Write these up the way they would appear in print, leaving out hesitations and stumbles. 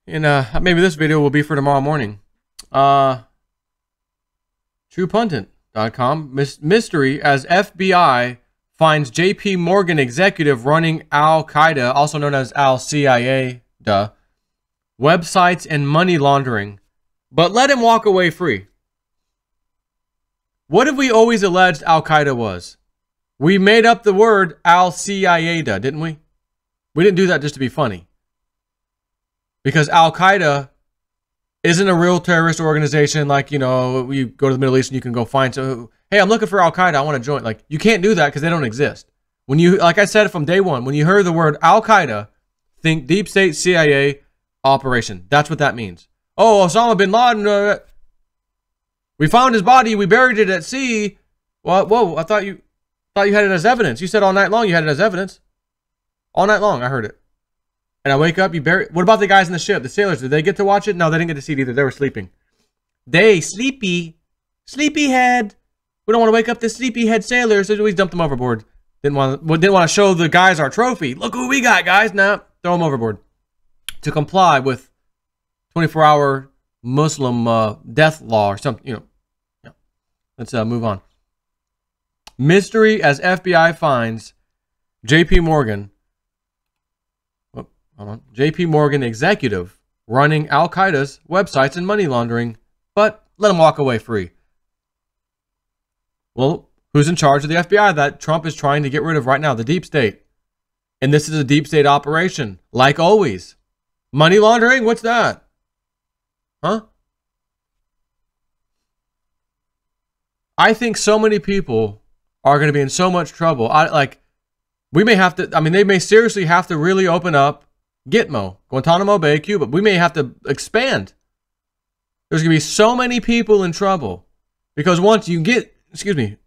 And maybe this video will be for tomorrow morning. TruePundit.com. Mystery as FBI finds JP Morgan executive running al-Qaeda, also known as alCIAda's, websites and money laundering, but let him walk away free. What have we always alleged al-Qaeda was? We made up the word alCIAda, didn't we? We didn't do that just to be funny. Because al-Qaeda isn't a real terrorist organization like, you know, you go to the Middle East and you can go find, so, hey, I'm looking for al-Qaeda, I want to join. Like, you can't do that because they don't exist. When you, like I said from day one, when you heard the word al-Qaeda, think deep state CIA operation. That's what that means. Oh, Osama bin Laden, we found his body, we buried it at sea. Well, whoa, I thought you had it as evidence. You said all night long you had it as evidence. All night long, I heard it. And I wake up, you bury. What about the guys in the ship, the sailors? Did they get to watch it? No, they didn't get to see it either. They were sleeping. Sleepyhead. We don't want to wake up the sleepyhead sailors, so we dumped them overboard. Didn't want to show the guys our trophy. Look who we got, guys. Nah, throw them overboard to comply with 24-hour Muslim death law or something. You know. Yeah. Let's move on. Mystery as FBI finds JP Morgan. Hold on. JP Morgan executive running al-Qaeda's websites and money laundering, but let him walk away free. Well, who's in charge of the FBI that Trump is trying to get rid of right now? The deep state. And this is a deep state operation, like always. Money laundering? What's that? Huh? I think so many people are going to be in so much trouble. We may have to, they may seriously have to really open up Gitmo, Guantanamo Bay, Cuba. We may have to expand. There's going to be so many people in trouble because once you get, excuse me,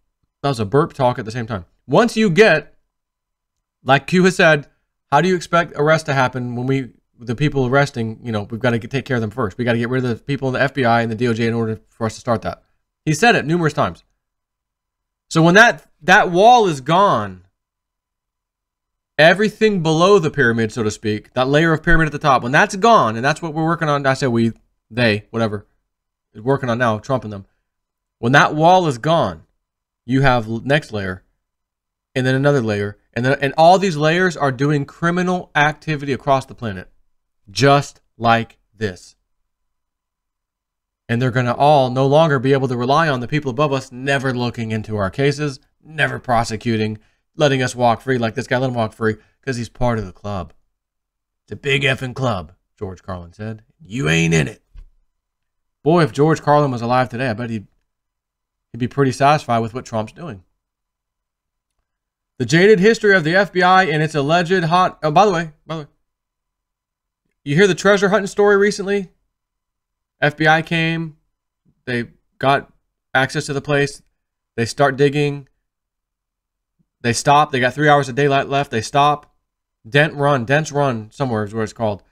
that was a burp talk at the same time. Once you get, like Q has said, how do you expect arrest to happen when the people arresting, you know, we've got to take care of them first. We got to get rid of the people in the FBI and the DOJ in order for us to start that. He said it numerous times. So when that wall is gone, everything below the pyramid, so to speak, that layer of pyramid at the top, when that's gone, and that's what we're working on, I say we, they, whatever, is working on now, Trump and them. When that wall is gone, you have next layer, and then another layer, and all these layers are doing criminal activity across the planet, just like this. And they're going to all no longer be able to rely on the people above us never looking into our cases, never prosecuting, letting us walk free like this guy. Let him walk free because he's part of the club. It's a big effing club, George Carlin said. You ain't in it. Boy, if George Carlin was alive today, I bet he'd be pretty satisfied with what Trump's doing. The jaded history of the FBI and its alleged hot... Oh, by the way, you hear the treasure hunting story recently? FBI came. They got access to the place. They start digging. They stop. They got 3 hours of daylight left. They stop. Dense run somewhere is what it's called.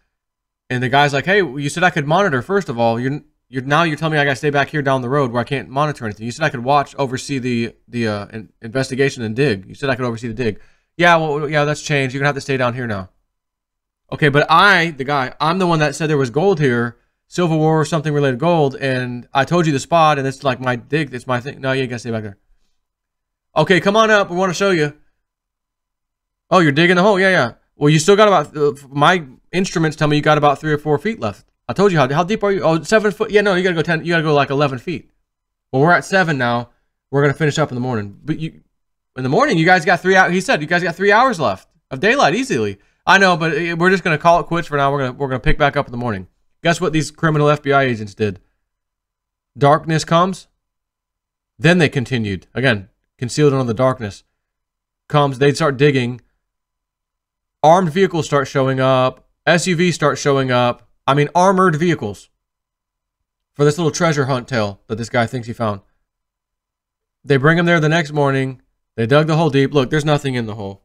And the guy's like, hey, you said I could monitor, first of all. You're telling me I got to stay back here down the road where I can't monitor anything. You said I could oversee the investigation and dig. You said I could oversee the dig. Yeah, well, yeah, that's changed. You're going to have to stay down here now. Okay, but I'm the one that said there was gold here, Civil War or something related gold, and I told you the spot, and it's like my dig, it's my thing. No, you got to stay back there. Okay, come on up. We want to show you. Oh, you're digging the hole? Yeah. Well, you still got about, my instruments tell me you got about 3 or 4 feet left. I told you how deep are you? Oh, 7 foot. Yeah, no, you got to go 10. You got to go like 11 feet. Well, we're at 7 now. We're going to finish up in the morning. But in the morning, you guys got 3 hours. He said you guys got 3 hours left of daylight easily. I know, but we're just going to call it quits for now. We're going to pick back up in the morning. Guess what these criminal FBI agents did? Darkness comes. Then they continued. Again, concealed under the darkness. Comes, they'd start digging. Armed vehicles start showing up. SUVs start showing up. Armored vehicles. For this little treasure hunt tale that this guy thinks he found. They bring him there the next morning. They dug the hole deep. Look, there's nothing in the hole.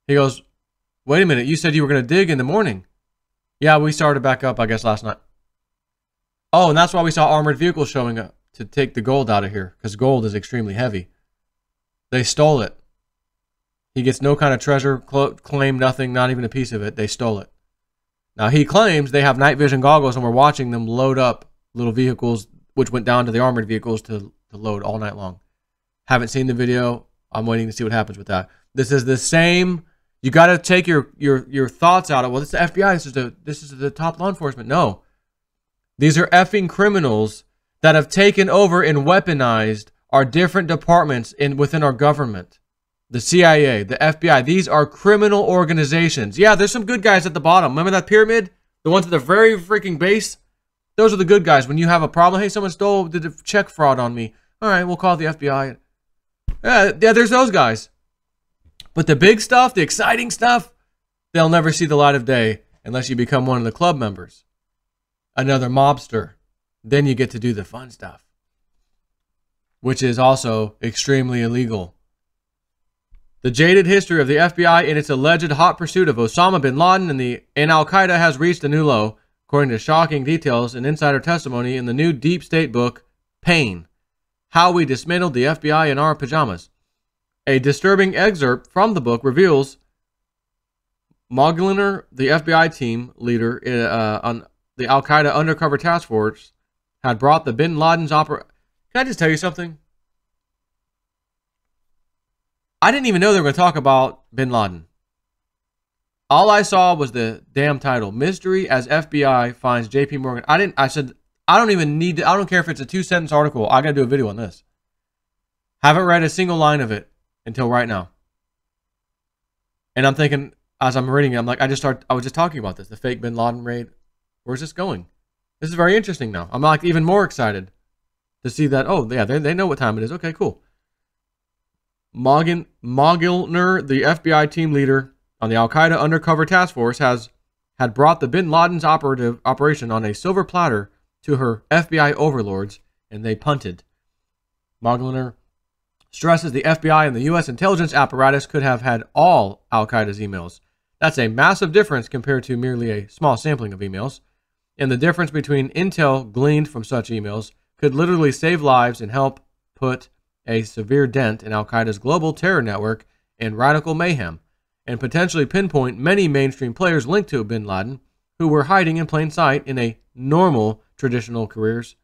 He goes, wait a minute, you said you were going to dig in the morning. Yeah, we started back up, I guess, last night. Oh, and that's why we saw armored vehicles showing up to take the gold out of here, because gold is extremely heavy. They stole it. He gets no kind of treasure claim, nothing, not even a piece of it. They stole it. Now, he claims they have night vision goggles and we're watching them load up little vehicles, which went down to the armored vehicles to load all night long. Haven't seen the video. I'm waiting to see what happens with that. This is the same. You got to take your thoughts out of, well, this is the FBI. This is the top law enforcement. No. These are effing criminals that have taken over and weaponized our different departments within our government. The CIA, the FBI, these are criminal organizations. Yeah, there's some good guys at the bottom. Remember that pyramid? The ones at the very freaking base? Those are the good guys. When you have a problem, hey, someone did a check fraud on me. All right, we'll call the FBI. Yeah, there's those guys. But the big stuff, the exciting stuff, they'll never see the light of day unless you become one of the club members. Another mobster. Then you get to do the fun stuff, which is also extremely illegal. The jaded history of the FBI in its alleged hot pursuit of Osama bin Laden and al-Qaeda has reached a new low, according to shocking details and insider testimony in the new deep state book, Pain: How We Dismantled the FBI in Our Pajamas. A disturbing excerpt from the book reveals Mogilner, the FBI team leader on the al-Qaeda undercover task force, had brought the bin Laden's Can I just tell you something? I didn't even know they were going to talk about bin Laden. All I saw was the damn title, Mystery as FBI Finds JP Morgan. I said, I don't care if it's a 2-sentence article. I got to do a video on this. Haven't read a single line of it until right now. And I'm thinking, as I'm reading it, I'm like, I was just talking about this, the fake bin Laden raid. Where's this going? This is very interesting now. I'm like even more excited to see that. Oh, yeah, they know what time it is. Okay, cool. Mogilner, the FBI team leader on the al-Qaeda undercover task force, had brought the bin Laden's operation on a silver platter to her FBI overlords, and they punted. Mogilner stresses the FBI and the U.S. intelligence apparatus could have had all al-Qaeda's emails. That's a massive difference compared to merely a small sampling of emails. And the difference between intel gleaned from such emails could literally save lives and help put a severe dent in al-Qaeda's global terror network and radical mayhem, and potentially pinpoint many mainstream players linked to bin Laden who were hiding in plain sight in normal traditional careers,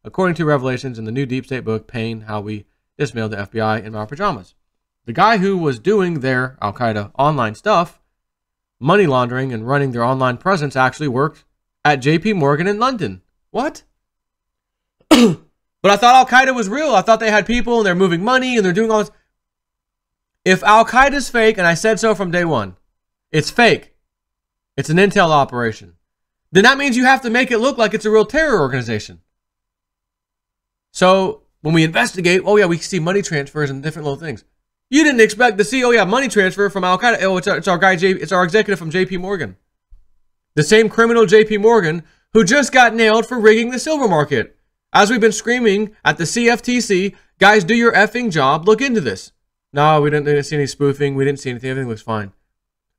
according to revelations in the new deep state book, Pain: How We Dismantled the FBI in Our Pajamas. The guy who was doing their al-Qaeda online stuff, money laundering and running their online presence, actually worked at JP Morgan in London. What? But I thought al-Qaeda was real. I thought they had people and they're moving money and they're doing all this. If al-Qaeda's fake, and I said so from day one, it's fake. It's an intel operation. Then that means you have to make it look like it's a real terror organization. So when we investigate, oh yeah, we see money transfers and different little things. You didn't expect to see, oh yeah, money transfer from al-Qaeda. Oh, it's our guy, it's our executive from JP Morgan. The same criminal JP Morgan who just got nailed for rigging the silver market. As we've been screaming at the CFTC, guys, do your effing job. Look into this. No, we didn't see any spoofing. We didn't see anything. Everything looks fine.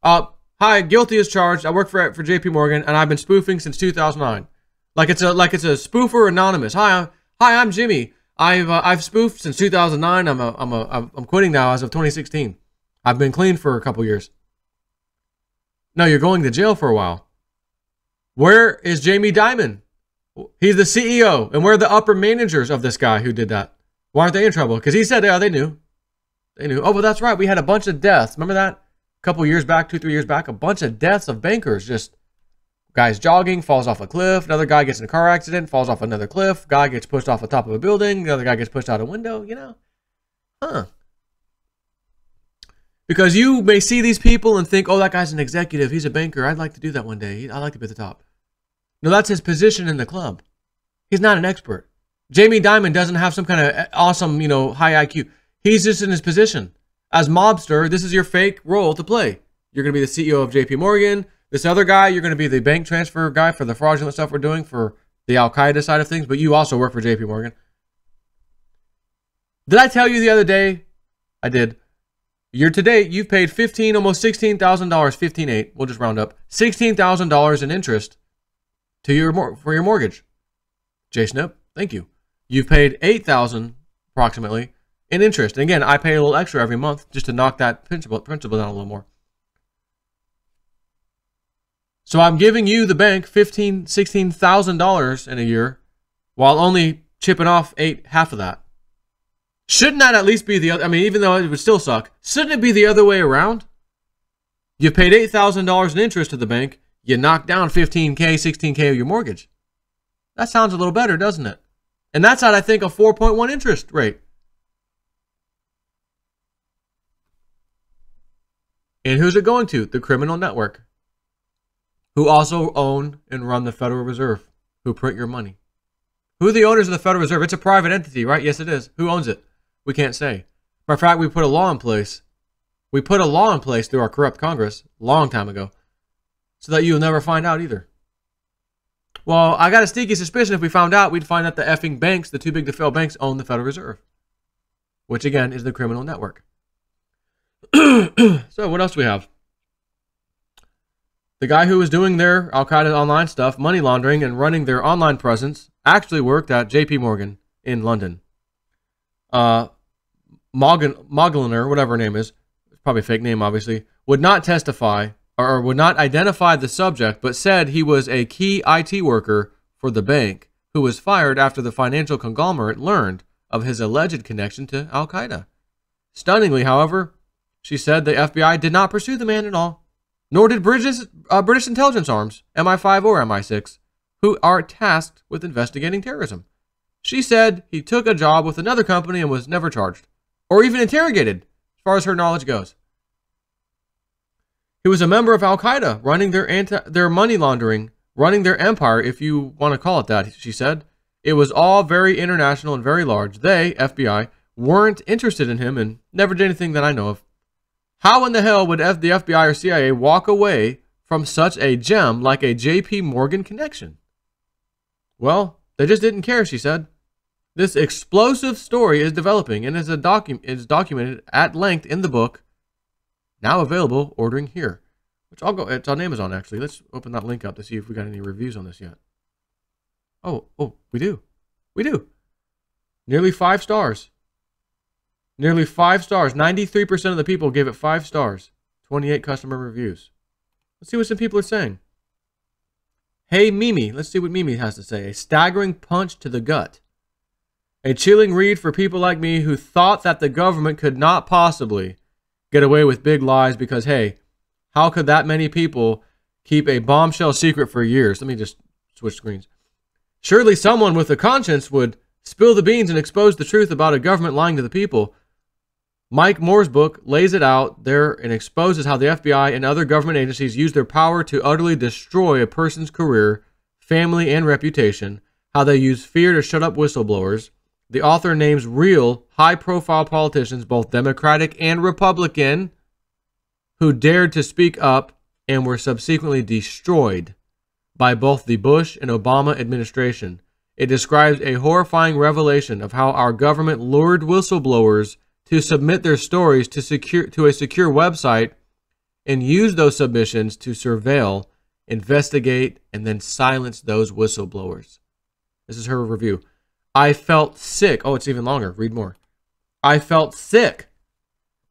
Hi, guilty as charged. I work for JP Morgan, and I've been spoofing since 2009. Like it's a spoofer anonymous. Hi, I'm Jimmy. I've spoofed since 2009. I'm quitting now as of 2016. I've been clean for a couple years. No, you're going to jail for a while. Where is Jamie Dimon? He's the CEO, and we're the upper managers of this guy who did that. Why aren't they in trouble? Because he said, yeah, they knew. They knew. Oh, well, that's right. We had a bunch of deaths. Remember that? A couple years back, 2-3 years back, a bunch of deaths of bankers. Just guys jogging, falls off a cliff. Another guy gets in a car accident, falls off another cliff. Guy gets pushed off the top of a building. The other guy gets pushed out a window, you know? Huh. Because you may see these people and think, oh, that guy's an executive. He's a banker. I'd like to do that one day. I'd like to be at the top. No, that's his position in the club. He's not an expert. Jamie Dimon doesn't have some kind of awesome, high IQ. He's just in his position. As mobster, this is your fake role to play. You're going to be the CEO of JP Morgan. This other guy, you're going to be the bank transfer guy for the fraudulent stuff we're doing for the al-Qaeda side of things, but you also work for JP Morgan. Did I tell you the other day? I did. Year to date, you've paid almost $16,000, 15.8, we'll just round up, $16,000 in interest to for your mortgage. Jay Snip, thank you. You've paid $8,000 approximately in interest. And again, I pay a little extra every month just to knock that principal down a little more. So I'm giving you, the bank, $15,000, $16,000 in a year while only chipping off half of that. Shouldn't that at least be the other? I mean, even though it would still suck, shouldn't it be the other way around? You paid $8,000 in interest to the bank. You knock down $15K, $16K of your mortgage. That sounds a little better, doesn't it? And that's at, I think, a 4.1 interest rate. And who's it going to? The criminal network, who also own and run the Federal Reserve, who print your money. Who are the owners of the Federal Reserve? It's a private entity, right? Yes, it is. Who owns it? We can't say. Matter of fact, we put a law in place. We put a law in place through our corrupt Congress a long time ago so that you'll never find out either. Well, I got a sneaky suspicion if we found out, we'd find out the effing banks, the too big to fail banks, own the Federal Reserve, which again is the criminal network. So what else do we have? The guy who was doing their al-Qaeda online stuff, money laundering, and running their online presence actually worked at JP Morgan in London. Mogliner, whatever her name is, probably a fake name obviously, would not testify or would not identify the subject, but said he was a key IT worker for the bank who was fired after the financial conglomerate learned of his alleged connection to al-Qaeda. Stunningly, however, she said the FBI did not pursue the man at all, nor did British intelligence arms, MI5 or MI6, who are tasked with investigating terrorism. She said he took a job with another company and was never charged, or even interrogated, as far as her knowledge goes. He was a member of al-Qaeda, running their money laundering, running their empire, if you want to call it that, she said. It was all very international and very large. They, FBI, weren't interested in him and never did anything that I know of. How in the hell would the FBI or CIA walk away from such a gem like a JP Morgan connection? Well, they just didn't care, she said. This explosive story is developing and is documented at length in the book, now available, ordering here. Which it's on Amazon, actually. Let's open that link up to see if we got any reviews on this yet. Oh, we do. We do. Nearly 5 stars. Nearly 5 stars. 93% of the people gave it 5 stars. 28 customer reviews. Let's see what some people are saying. Hey, Mimi. Let's see what Mimi has to say. A staggering punch to the gut. A chilling read for people like me who thought that the government could not possibly get away with big lies because, hey, how could that many people keep a bombshell secret for years? Let me just switch screens. Surely someone with a conscience would spill the beans and expose the truth about a government lying to the people. Mike Moore's book lays it out there and exposes how the FBI and other government agencies use their power to utterly destroy a person's career, family, and reputation, how they use fear to shut up whistleblowers. The author names real, high-profile politicians, both Democratic and Republican, who dared to speak up and were subsequently destroyed by both the Bush and Obama administration. It describes a horrifying revelation of how our government lured whistleblowers to submit their stories to a secure website and use those submissions to surveil, investigate, and then silence those whistleblowers. This is her review. I felt sick. Oh, it's even longer. Read more. I felt sick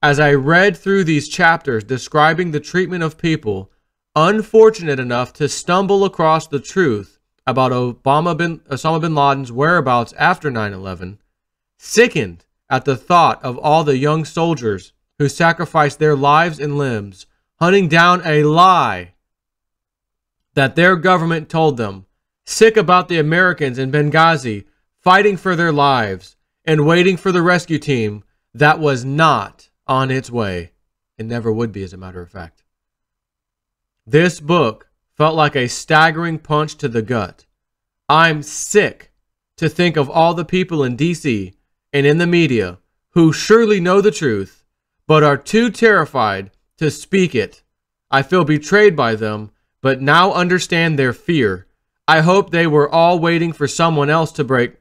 as I read through these chapters describing the treatment of people unfortunate enough to stumble across the truth about Osama bin Laden's whereabouts after 9/11, sickened at the thought of all the young soldiers who sacrificed their lives and limbs, hunting down a lie that their government told them, sick about the Americans in Benghazi fighting for their lives and waiting for the rescue team that was not on its way and never would be, as a matter of fact. This book felt like a staggering punch to the gut. I'm sick to think of all the people in D.C. and in the media who surely know the truth, but are too terrified to speak it. I feel betrayed by them, but now understand their fear. I hope they were all waiting for someone else to break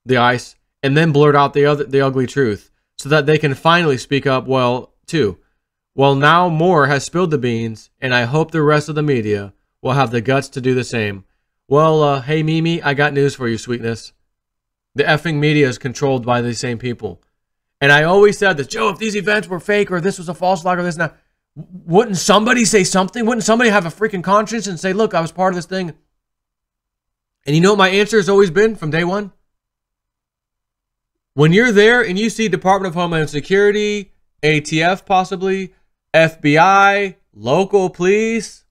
the ice and then blurt out the ugly truth so that they can finally speak up too. Well, now Moore has spilled the beans, and I hope the rest of the media will have the guts to do the same. Well, hey, Mimi, I got news for you, sweetness. The effing media is controlled by these same people. And I always said this, Joe, if these events were fake or this was a false flag or this and that, Wouldn't somebody say something? Wouldn't somebody have a freaking conscience and say, look, I was part of this thing? And you know what my answer has always been from day one? When you're there and you see Department of Homeland Security, ATF possibly, FBI, local police,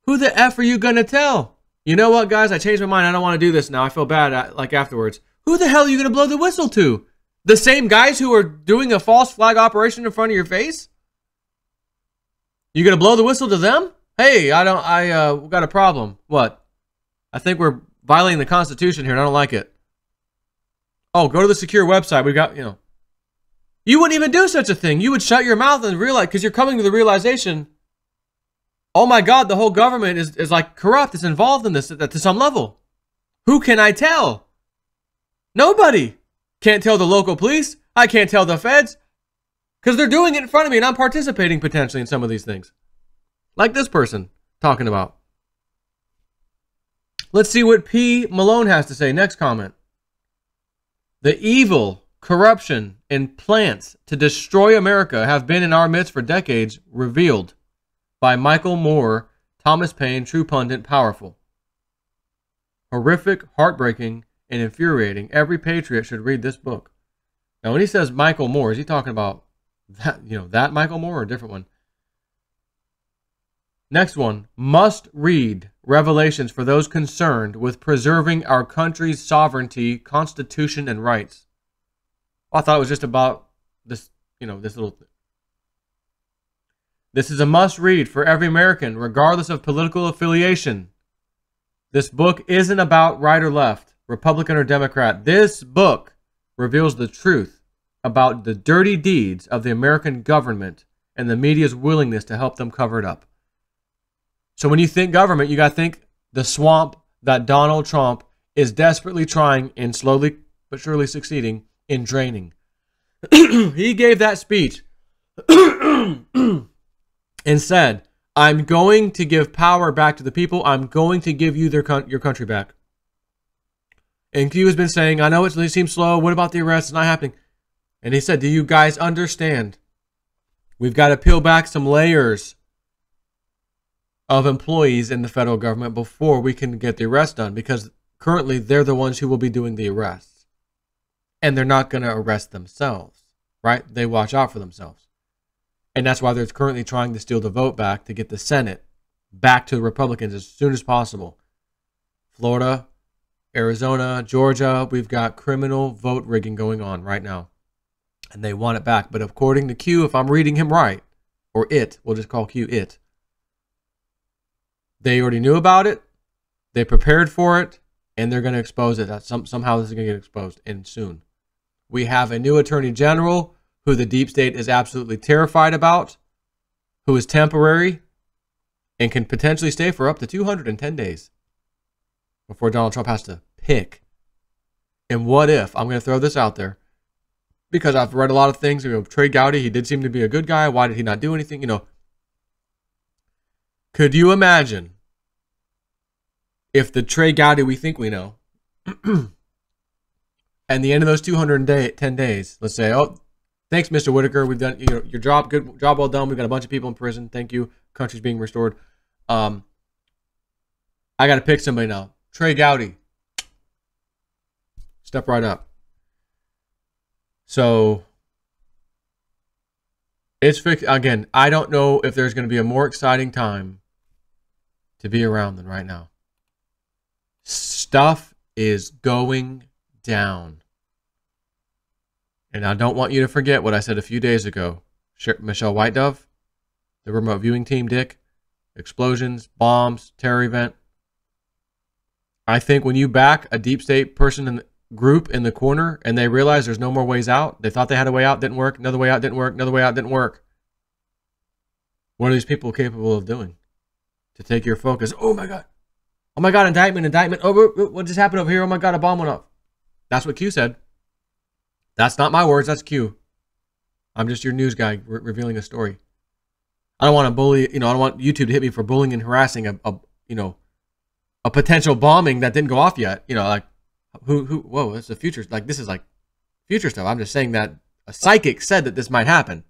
who the F are you going to tell? You know what, guys? I changed my mind. I don't want to do this now. I feel bad like afterwards. Who the hell are you going to blow the whistle to? The same guys who are doing a false flag operation in front of your face? You going to blow the whistle to them? Hey, I got a problem. What? I think we're violating the Constitution here and I don't like it. Oh, go to the secure website. We got, You wouldn't even do such a thing. You would shut your mouth and realize, because you're coming to the realization, oh my God, the whole government is like corrupt. It's involved in this to some level. Who can I tell? Nobody. Can't tell the local police. I can't tell the feds. Because they're doing it in front of me and I'm participating potentially in some of these things. Like this person talking about. Let's see what P. Malone has to say. Next comment. The evil, corruption, and plans to destroy America have been in our midst for decades, revealed by Michael Moore, Thomas Paine, true pundit, powerful. Horrific, heartbreaking, and infuriating. Every patriot should read this book. Now, when he says Michael Moore, is he talking about that, that Michael Moore or a different one? Next one, must read Revelations for those concerned with preserving our country's sovereignty, constitution, and rights. Well, I thought it was just about this, this little thing. This is a must read for every American, regardless of political affiliation. This book isn't about right or left, Republican or Democrat. This book reveals the truth about the dirty deeds of the American government and the media's willingness to help them cover it up. So when you think government, you got to think the swamp that Donald Trump is desperately trying and slowly but surely succeeding in draining. He gave that speech and said, I'm going to give power back to the people. I'm going to give you your country back. And Q has been saying, I know it seems slow. What about the arrest? It's not happening. And he said, do you guys understand? We've got to peel back some layers of employees in the federal government before we can get the arrest done, because currently they're the ones who will be doing the arrests. And they're not going to arrest themselves, right? They watch out for themselves. And that's why they're currently trying to steal the vote back to get the Senate back to the Republicans as soon as possible. Florida, Arizona, Georgia, we've got criminal vote rigging going on right now. And they want it back. But according to Q, if I'm reading him right, or it, we'll just call Q it, they already knew about it, they prepared for it, and they're going to expose it. Somehow this is going to get exposed, and soon. We have a new attorney general who the deep state is absolutely terrified about, who is temporary, and can potentially stay for up to 210 days before Donald Trump has to pick. And what if, I'm going to throw this out there, because I've read a lot of things, Trey Gowdy, he did seem to be a good guy. Why did he not do anything? Could you imagine if the Trey Gowdy we think we know, and the end of those 210 days, let's say, oh, thanks, Mr. Whitaker, we've done your job, good job, well done. We've got a bunch of people in prison. Thank you. Country's being restored. I got to pick somebody now. Trey Gowdy, step right up. So it's fixed again. I don't know if there's going to be a more exciting time to be around than right now. Stuff is going down. And I don't want you to forget what I said a few days ago. Michelle White Dove, the remote viewing team, Dick, explosions, bombs, terror event. I think when you back a deep state person in the group in the corner and they realize there's no more ways out, they thought they had a way out, didn't work, another way out, didn't work, another way out, didn't work. What are these people capable of doing? To take your focus. Oh my God, indictment. Oh, what just happened over here? Oh my God, a bomb went off. That's what Q said. That's not my words, that's Q. I'm just your news guy revealing a story. I don't want to bully, I don't want YouTube to hit me for bullying and harassing a potential bombing that didn't go off yet. Whoa, that's the future. This is like future stuff. I'm just saying that a psychic said that this might happen.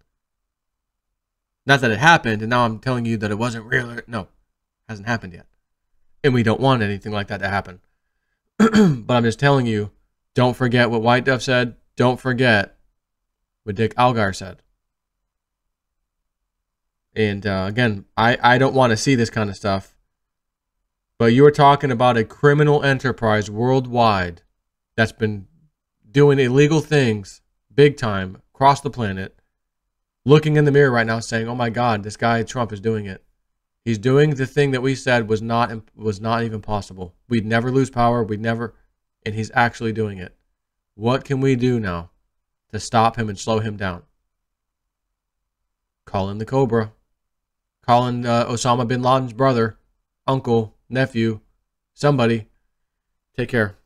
Not that it happened, and now I'm telling you that it wasn't real. No, hasn't happened yet. And we don't want anything like that to happen. But I'm just telling you, don't forget what White Dove said. Don't forget what Dick Algar said. And again, I don't want to see this kind of stuff. But you were talking about a criminal enterprise worldwide that's been doing illegal things big time across the planet, looking in the mirror right now saying, oh my God, this guy Trump is doing it. He's doing the thing that we said was not even possible. We'd never lose power. We'd never, and he's actually doing it. What can we do now to stop him and slow him down? Call in the Cobra. Call in Osama bin Laden's brother, uncle, nephew, somebody. Take care.